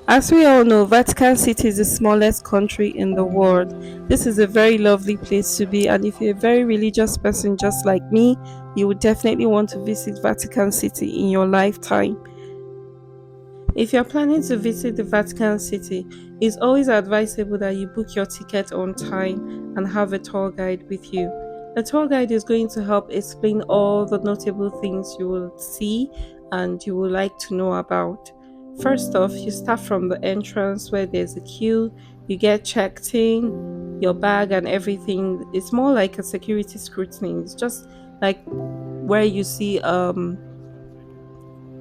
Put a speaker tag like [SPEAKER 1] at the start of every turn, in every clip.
[SPEAKER 1] As we all know, Vatican City is the smallest country in the world. This is a very lovely place to be, and if you're a very religious person just like me, you would definitely want to visit Vatican City in your lifetime. If you're planning to visit the Vatican City, it's always advisable that you book your ticket on time and have a tour guide with you. The tour guide is going to help explain all the notable things you will see and you would like to know about. First off, you start from the entrance where there's a queue, you get checked in, your bag and everything. It's more like a security scrutiny. It's just like where you see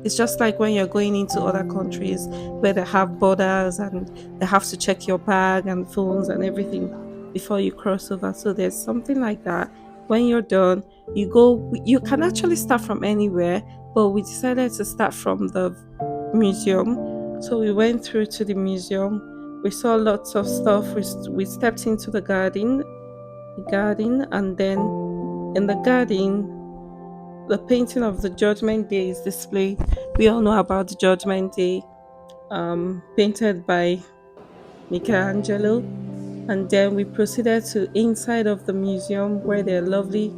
[SPEAKER 1] it's just like when you're going into other countries where they have borders and they have to check your bag and phones and everything before you cross over. So there's something like that. When you're done, you can actually start from anywhere, but we decided to start from the museum. So we went through to the museum. We saw lots of stuff. We stepped into the garden, and then in the garden, the painting of the Judgment Day is displayed. We all know about the Judgment Day, painted by Michelangelo. And then we proceeded to inside of the museum where there are lovely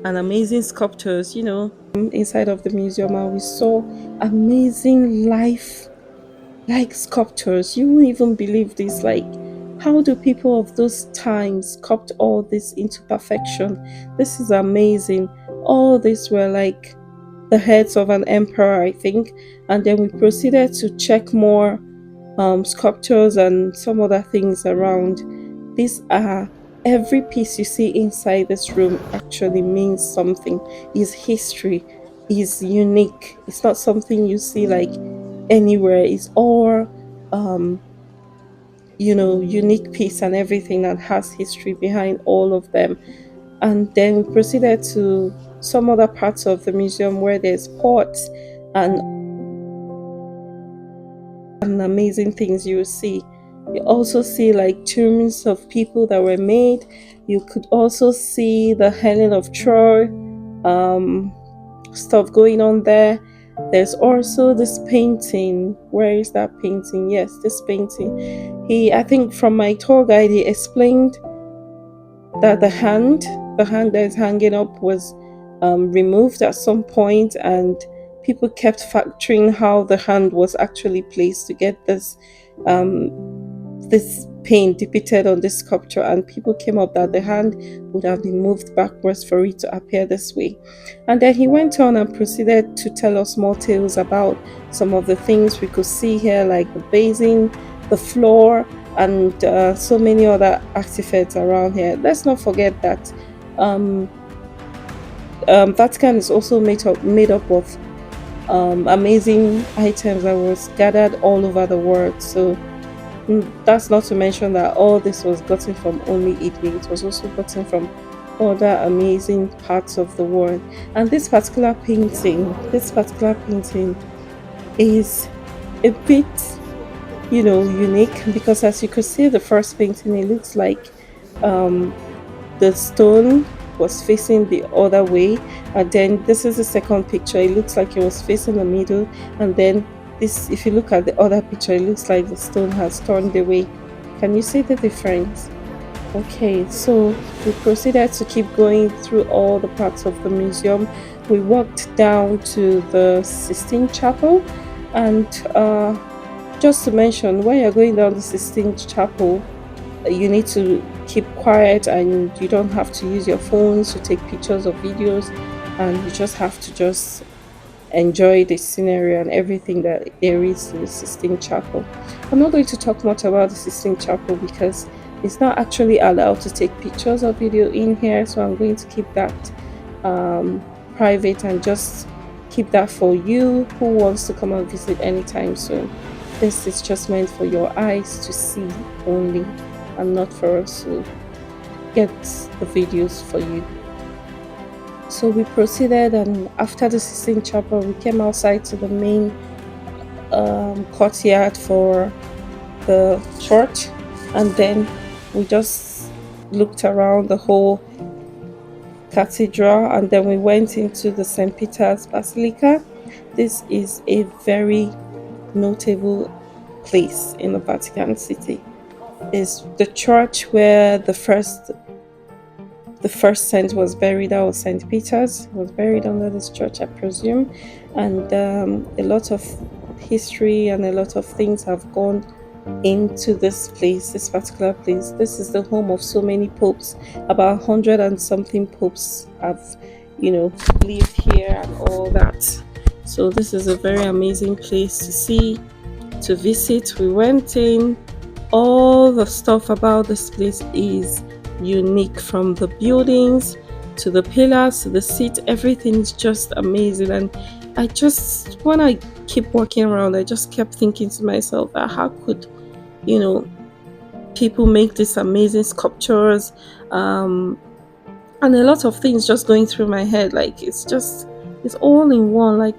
[SPEAKER 1] and amazing sculptures, inside of the museum, and we saw amazing life like sculptures. You won't even believe this. Like, how do people of those times sculpt all this into perfection? This is amazing. All these were like the heads of an emperor, I think. And then we proceeded to check more sculptures and some other things around. These are every piece you see inside this room actually means something, is history, is unique. It's not something you see like anywhere. It's all unique piece and everything that has history behind all of them. And then we proceeded to some other parts of the museum where there's pots and amazing things you will see. You also see like tombs of people that were made. You could also see the Helen of Troy um, stuff going on there. There's also this painting. Where is that painting? Yes, this painting. I think from my tour guide, he explained that the hand that is hanging up was removed at some point, and people kept factoring how the hand was actually placed to get um, this paint depicted on this sculpture, and people came up that the hand would have been moved backwards for it to appear this way. And then he went on and proceeded to tell us more tales about some of the things we could see here, like the basin, the floor, and so many other artifacts around here. Let's not forget that um, Vatican is also made up of amazing items that was gathered all over the world. So that's not to mention that all this was gotten from only Italy. It was also gotten from other amazing parts of the world. And this particular painting is a bit, unique, because as you could see the first painting, it looks like um, the stone was facing the other way, and then this is the second picture. It looks like it was facing the middle, and then this, if you look at the other picture, it looks like the stone has turned away. Can you see the difference? Okay, so we proceeded to keep going through all the parts of the museum. We walked down to the Sistine Chapel, and just to mention, when you're going down the Sistine Chapel, you need to keep quiet, and you don't have to use your phones to take pictures or videos, and you just have to just enjoy the scenery and everything that there is in the Sistine Chapel. I'm not going to talk much about the Sistine Chapel because it's not actually allowed to take pictures or video in here, so I'm going to keep that um, private and just keep that for you who wants to come and visit anytime soon. This is just meant for your eyes to see only, and not for us to get the videos for you. So we proceeded, and after the Sistine Chapel, we came outside to the main courtyard for the church, and then we just looked around the whole cathedral, and then we went into the St. Peter's Basilica. This is a very notable place in the Vatican City. Is the church where the first saint was buried. That was Saint Peter's. He was buried under this church, I presume, and a lot of history and a lot of things have gone into this place, this particular place. This is the home of so many popes. About 100 and something popes have, lived here and all that. So this is a very amazing place to see, to visit. We went in. All the stuff about this place is unique, from the buildings to the pillars to the seat. Everything is just amazing. And when I keep walking around, I just kept thinking to myself, how could, you know, people make these amazing sculptures? And a lot of things just going through my head. Like, it's all in one. Like,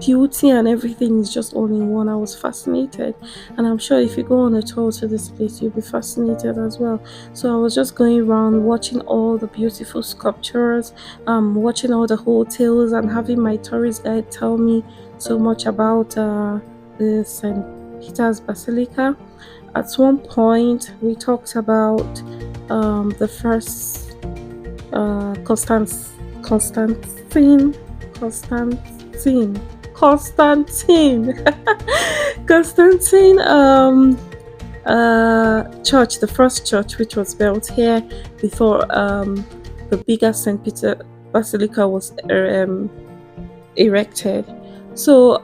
[SPEAKER 1] beauty and everything is just all in one. I was fascinated, and I'm sure if you go on a tour to this place, you'll be fascinated as well. So I was just going around watching all the beautiful sculptures, watching all the hotels, and having my tourist guide tell me so much about the St. Peter's Basilica. At one point, we talked about the first Constantine, Constantine, Constantine, Constantine church, the first church which was built here before the bigger St. Peter Basilica was erected. So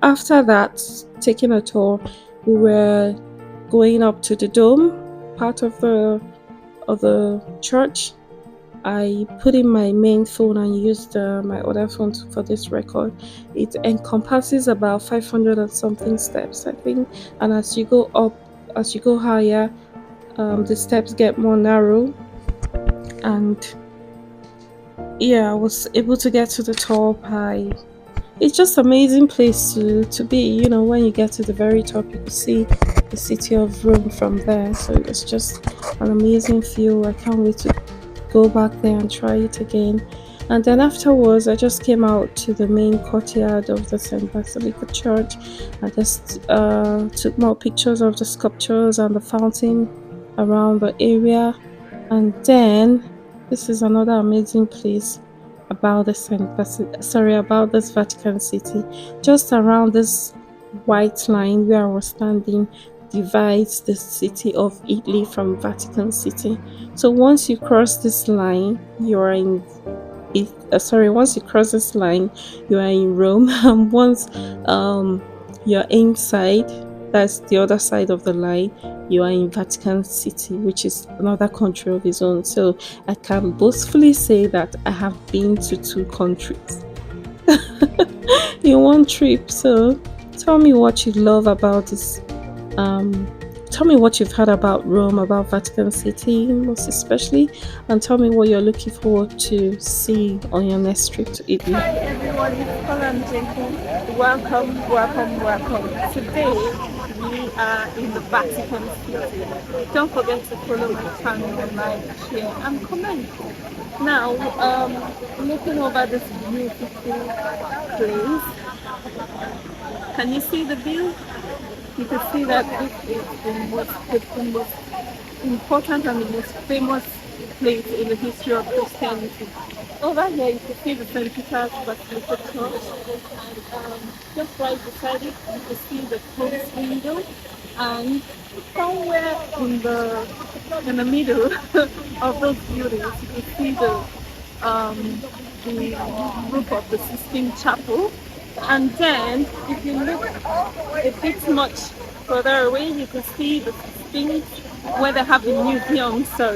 [SPEAKER 1] after that, taking a tour, we were going up to the dome part of the church. I put in my main phone and used my other phone for this record. It encompasses about 500 and something steps, I think. And as you go up, as you go higher, the steps get more narrow. And yeah, I was able to get to the top. It's just amazing place to be. When you get to the very top, you can see the city of Rome from there. So it's just an amazing view. I can't wait to go back there and try it again. And then afterwards, I just came out to the main courtyard of the St. Basilica Church. I just took more pictures of the sculptures and the fountain around the area. And then this is another amazing place about the about this Vatican City. Just around this white line where I was standing divides the city of Italy from Vatican City. So once you cross this line, you are in once you cross this line, you are in Rome. And once you're inside, that's the other side of the line, you are in Vatican City, which is another country of its own. So I can boastfully say that I have been to two countries in one trip. So tell me what you love about this. Tell me what you've heard about Rome, about Vatican City, most especially, and tell me what you're looking forward to see on your next trip to Italy. Hi everyone, it's Colin Jenkins. Welcome, welcome, welcome. Today we are in the Vatican City. Don't forget to follow my channel, like, share, and comment. Now, looking over this beautiful place, can you see the view? You can see that this is the most important and the most famous place in the history of Christianity. Over here, you can see the St. Peter's Basilica Church, and just right beside it, you can see the closed window, and somewhere in the middle of those buildings, you can see the roof of the Sistine Chapel. And then, if you look a bit much further away, you can see the Sistine, where they have the museum. So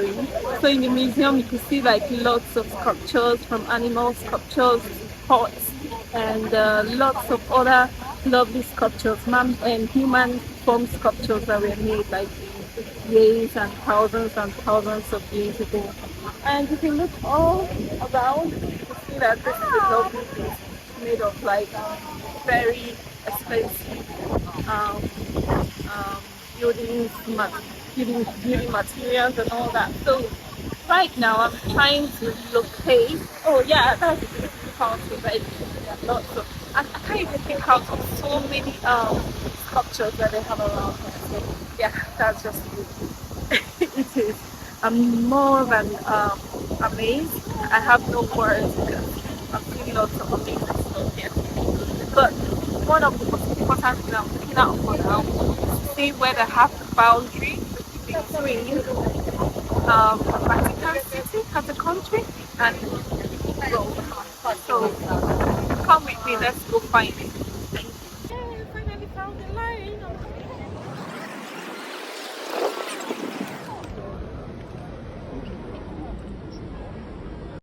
[SPEAKER 1] in the museum, you can see like lots of sculptures, from animal sculptures, pots, and lots of other lovely sculptures, man and human form sculptures that were made like years and thousands of years ago. And if you look all around, you can see that this is a lovely place made of like very expensive building materials and all that. So right now I'm trying to locate. Oh yeah, that's a beautiful house already. Lots of, I can't even think out of so many
[SPEAKER 2] sculptures that they have around here. So yeah, that's just it is. I'm more than amazed. I have no words because I've seen lots of amazing stuff here. But one of the most important things I'm looking out for now is to see where they have the boundary between Vatican City as a country and Rome. So come with me, let's go find it.